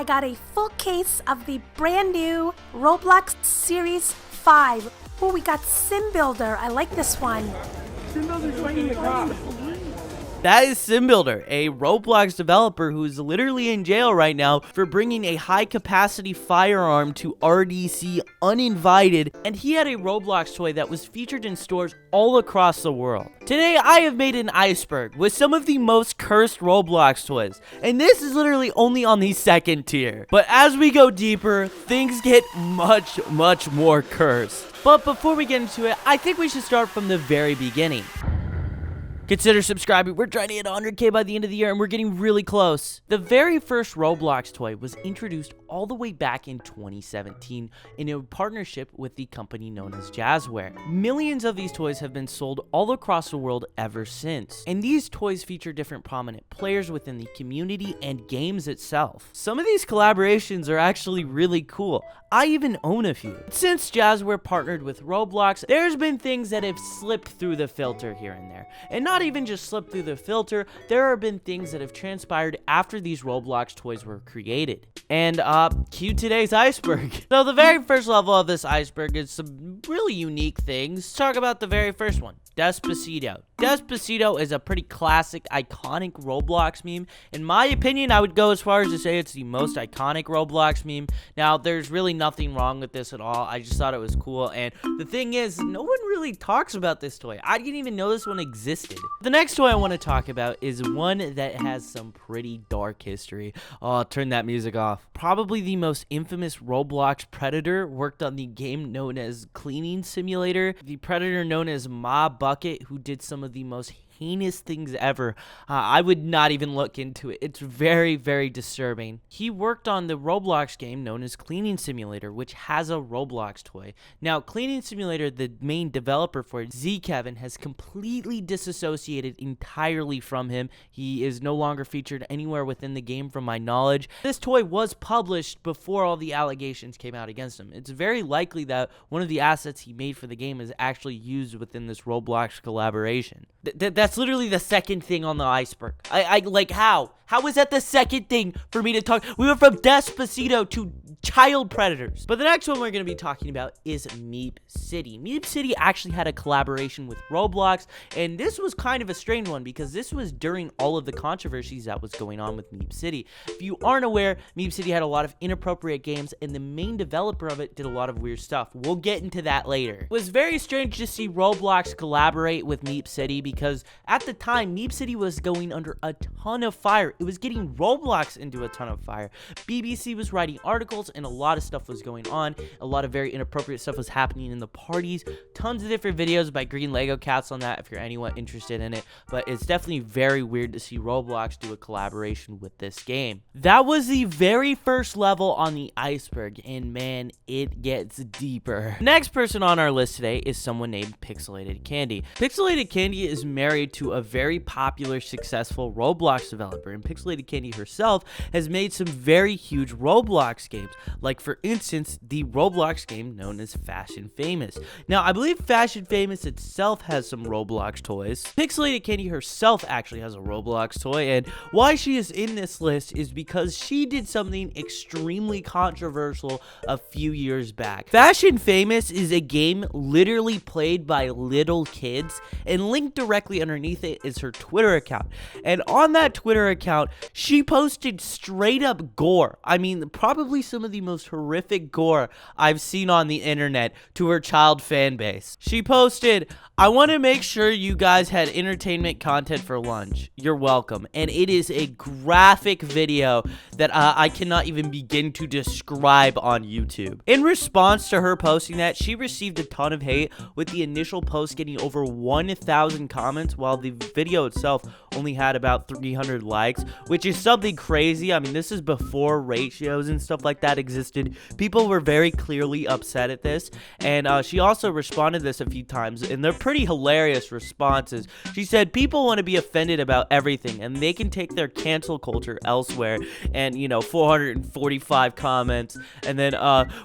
I got a full case of the brand new Roblox Series 5. Oh, we got Sim Builder. I like this one. Sim Builder's right in the car. That is Sim Builder, a Roblox developer who is literally in jail right now for bringing a high-capacity firearm to RDC uninvited, and he had a Roblox toy that was featured in stores all across the world. Today, I have made an iceberg with some of the most cursed Roblox toys, and this is literally only on the second tier. But as we go deeper, things get much more cursed. But before we get into it, I think we should start from the very beginning. Consider subscribing. We're trying to hit 100K by the end of the year, and we're getting really close. The very first Roblox toy was introduced all the way back in 2017 in a partnership with the company known as Jazzware. Millions of these toys have been sold all across the world ever since, and these toys feature different prominent players within the community and games itself. Some of these collaborations are actually really cool. I even own a few. Since Jazzware partnered with Roblox, there's been things that have slipped through the filter here and there. And not even just slipped through the filter, there have been things that have transpired after these Roblox toys were created. And cue today's iceberg. So the very first level of this iceberg is some really unique things. Let's talk about the very first one. Despacito. Despacito is a pretty classic, iconic Roblox meme. In my opinion, I would go as far as to say it's the most iconic Roblox meme. Now, there's really nothing wrong with this at all. I just thought it was cool. And the thing is, no one really talks about this toy. I didn't even know this one existed. The next toy I want to talk about is one that has some pretty dark history. Oh, turn that music off. Probably the most infamous Roblox predator worked on the game known as Cleaning Simulator. The predator known as Bucket, who did some of the most heinous things ever. I would not even look into it. It's very disturbing. He worked on the Roblox game known as Cleaning Simulator, which has a Roblox toy. Now, Cleaning Simulator, the main developer for it, Kevin, has completely disassociated entirely from him. He is no longer featured anywhere within the game from my knowledge. This toy was published before all the allegations came out against him. It's very likely that one of the assets he made for the game is actually used within this Roblox collaboration. That's literally the second thing on the iceberg. I like, how is that the second thing for me to talk? We went from Despacito to child predators. But the next one we're going to be talking about is Meep City. Meep City actually had a collaboration with Roblox, and this was kind of a strange one because this was during all of the controversies that was going on with Meep City. If you aren't aware, Meep City had a lot of inappropriate games, and the main developer of it did a lot of weird stuff. We'll get into that later. It was very strange to see Roblox collaborate with Meep City because at the time, Meep City was going under a ton of fire. It was getting Roblox into a ton of fire. BBC was writing articles, and a lot of stuff was going on. A lot of very inappropriate stuff was happening in the parties. Tons of different videos by Green Lego Cats on that if you're anyone interested in it. But it's definitely very weird to see Roblox do a collaboration with this game. That was the very first level on the iceberg, and man, it gets deeper. Next person on our list today is someone named Pixelated Candy. Pixelated Candy is married to a very popular, successful Roblox developer, and Pixelated Candy herself has made some very huge Roblox games, like for instance, the Roblox game known as Fashion Famous. Now, I believe Fashion Famous itself has some Roblox toys. Pixelated Candy herself actually has a Roblox toy, and why she is in this list is because she did something extremely controversial a few years back. Fashion Famous is a game literally played by little kids, and linked directly underneath it is her Twitter account. And on that Twitter account, she posted straight up gore. I mean, probably some of the most horrific gore I've seen on the internet to her child fan base. She posted, "I want to make sure you guys had entertainment content for lunch. You're welcome." And it is a graphic video that I cannot even begin to describe on YouTube. In response to her posting that, she received a ton of hate, with the initial post getting over 1,000 comments, while the video itself only had about 300 likes, which is something crazy. I mean, this is before ratios and stuff like that existed. People were very clearly upset at this, and she also responded to this a few times, and they're pretty hilarious responses. She said, "People want to be offended about everything, and they can take their cancel culture elsewhere," and, 445 comments, and then,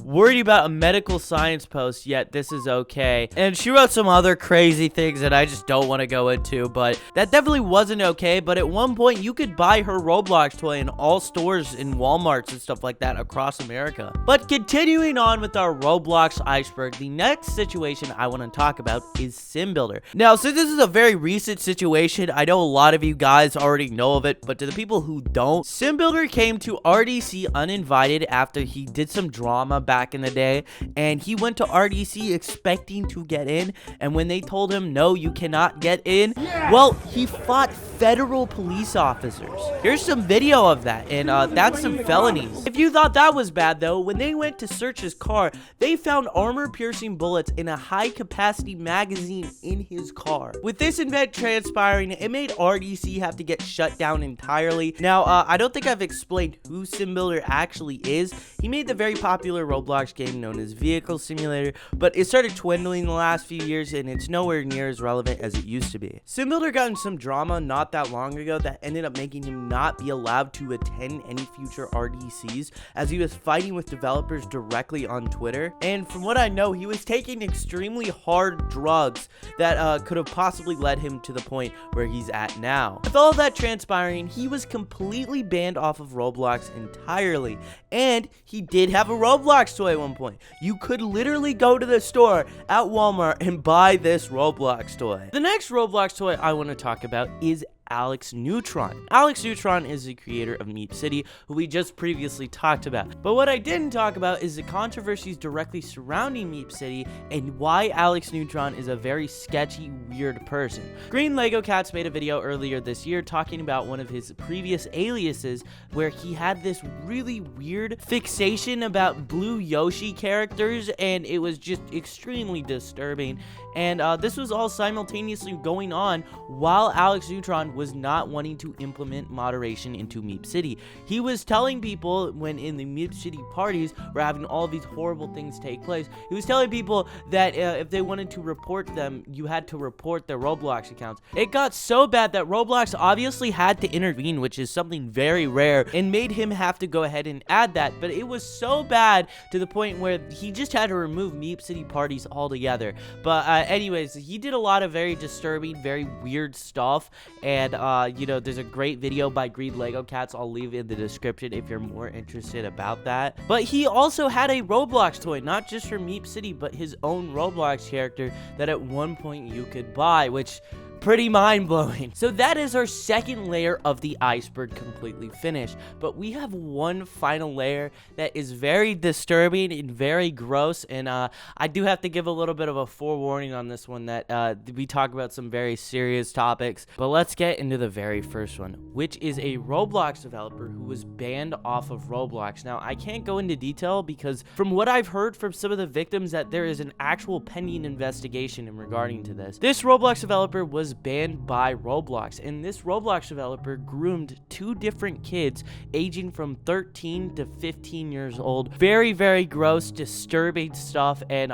"Worried about a medical science post, yet this is okay." And she wrote some other crazy things that I just don't want to go into, but that definitely wasn't wasn't okay, but at one point you could buy her Roblox toy in all stores in Walmarts and stuff like that across America. But continuing on with our Roblox iceberg, the next situation I want to talk about is SimBuilder. Now, since this is a very recent situation, I know a lot of you guys already know of it, but to the people who don't, SimBuilder came to RDC uninvited after he did some drama back in the day, and he went to RDC expecting to get in, and when they told him, no, you cannot get in, well, he fought federal police officers. Here's some video of that, and that's some felonies. If you thought that was bad, though, when they went to search his car, they found armor-piercing bullets in a high-capacity magazine in his car. With this event transpiring, it made RDC have to get shut down entirely. Now, I don't think I've explained who SimBuilder actually is. He made the very popular Roblox game known as Vehicle Simulator, but it started dwindling the last few years, and it's nowhere near as relevant as it used to be. SimBuilder got in some drama not that long ago that ended up making him not be allowed to attend any future RDCs, as he was fighting with developers directly on Twitter. And from what I know, he was taking extremely hard drugs that could have possibly led him to the point where he's at now. With all that transpiring, he was completely banned off of Roblox entirely, and he did have a Roblox toy at one point. You could literally go to the store at Walmart and buy this Roblox toy. The next Roblox toy I want to talk about is Alex Neutron. Alex Neutron is the creator of Meep City, who we just previously talked about. But what I didn't talk about is the controversies directly surrounding Meep City and why Alex Neutron is a very sketchy, weird person. Green Lego Cats made a video earlier this year talking about one of his previous aliases where he had this really weird fixation about blue Yoshi characters, and it was just extremely disturbing. And this was all simultaneously going on while Alex Neutron was not wanting to implement moderation into Meep City. He was telling people when in the Meep City parties were having all these horrible things take place, he was telling people that if they wanted to report them, you had to report their Roblox accounts. It got so bad that Roblox obviously had to intervene, which is something very rare, and made him have to go ahead and add that. But it was so bad to the point where he just had to remove Meep City parties altogether. But anyways, he did a lot of very disturbing, very weird stuff, and you know, there's a great video by Green Lego Cats I'll leave in the description if you're more interested about that. But he also had a Roblox toy, not just for Meep City, but his own Roblox character that at one point you could buy, which pretty mind-blowing. So that is our second layer of the iceberg completely finished, but we have one final layer that is very disturbing and very gross, and I do have to give a little bit of a forewarning on this one that we talk about some very serious topics. But let's get into the very first one, which is a Roblox developer who was banned off of Roblox. Now, I can't go into detail because from what I've heard from some of the victims that there is an actual pending investigation in regarding to this. This Roblox developer was banned by Roblox, and this Roblox developer groomed two different kids aging from 13 to 15 years old. Very, very gross, disturbing stuff, and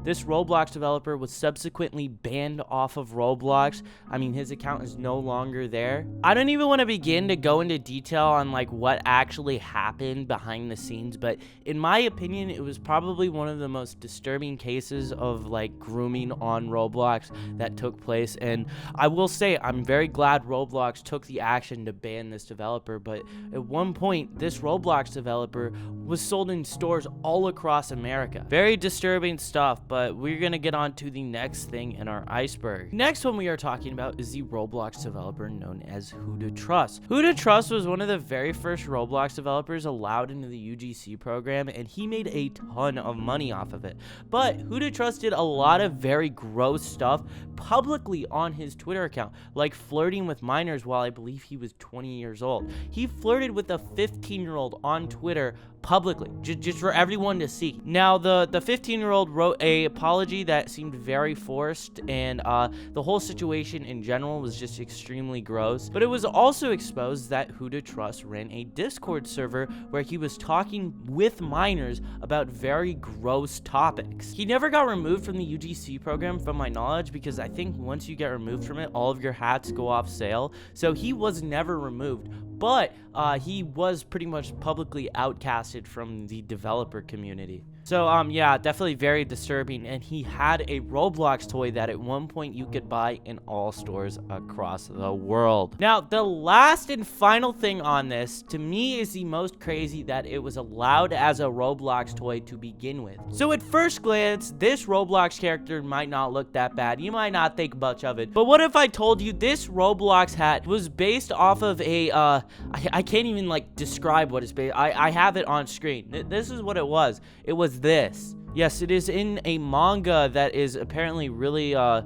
this Roblox developer was subsequently banned off of Roblox. I mean, his account is no longer there. I don't even want to begin to go into detail on like what actually happened behind the scenes, but in my opinion, it was probably one of the most disturbing cases of like grooming on Roblox that took place. And I will say I'm very glad Roblox took the action to ban this developer, but at one point this Roblox developer was sold in stores all across America. Very disturbing stuff, but we're gonna get on to the next thing in our iceberg. Next one we are talking about is the Roblox developer known as Who to Trust. Who to Trust was one of the very first Roblox developers allowed into the UGC program, and he made a ton of money off of it. But Who to Trust did a lot of very gross stuff publicly on his Twitter account, like flirting with minors while I believe he was 20 years old. He flirted with a 15-year-old on Twitter publicly, just for everyone to see. Now, the 15-year-old wrote a apology that seemed very forced, and the whole situation in general was just extremely gross. But it was also exposed that Who to Trust ran a Discord server where he was talking with minors about very gross topics. He never got removed from the UGC program from my knowledge, because I think once you get removed from it, all of your hats go off sale. So he was never removed, but he was pretty much publicly outcasted from the developer community. So, yeah, definitely very disturbing. And he had a Roblox toy that at one point you could buy in all stores across the world. Now, the last and final thing on this, to me, is the most crazy that it was allowed as a Roblox toy to begin with. So, at first glance, this Roblox character might not look that bad. You might not think much of it. But what if I told you this Roblox hat was based off of a, I can't even, like, describe what it's based. I have it on screen. This is what it was. It was this. Yes, it is in a manga that is apparently really, I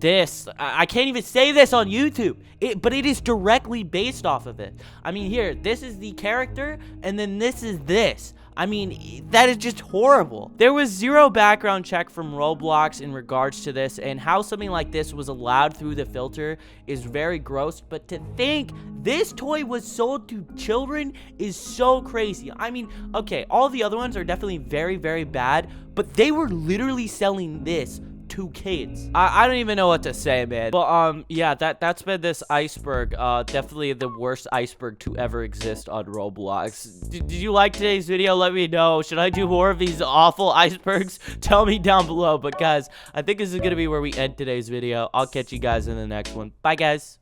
can't even say this on YouTube, but it is directly based off of it. I mean, here, this is the character, and then this is this. I mean, that is just horrible. There was zero background check from Roblox in regards to this, and how something like this was allowed through the filter is very gross, but to think this toy was sold to children is so crazy. I mean, okay, all the other ones are definitely very, very bad, but they were literally selling this to kids. I don't even know what to say, man. But yeah, that's been this iceberg. Definitely the worst iceberg to ever exist on Roblox. Did you like today's video? Let me know. Should I do more of these awful icebergs? Tell me down below. But guys, I think this is gonna be where we end today's video. I'll catch you guys in the next one. Bye, guys.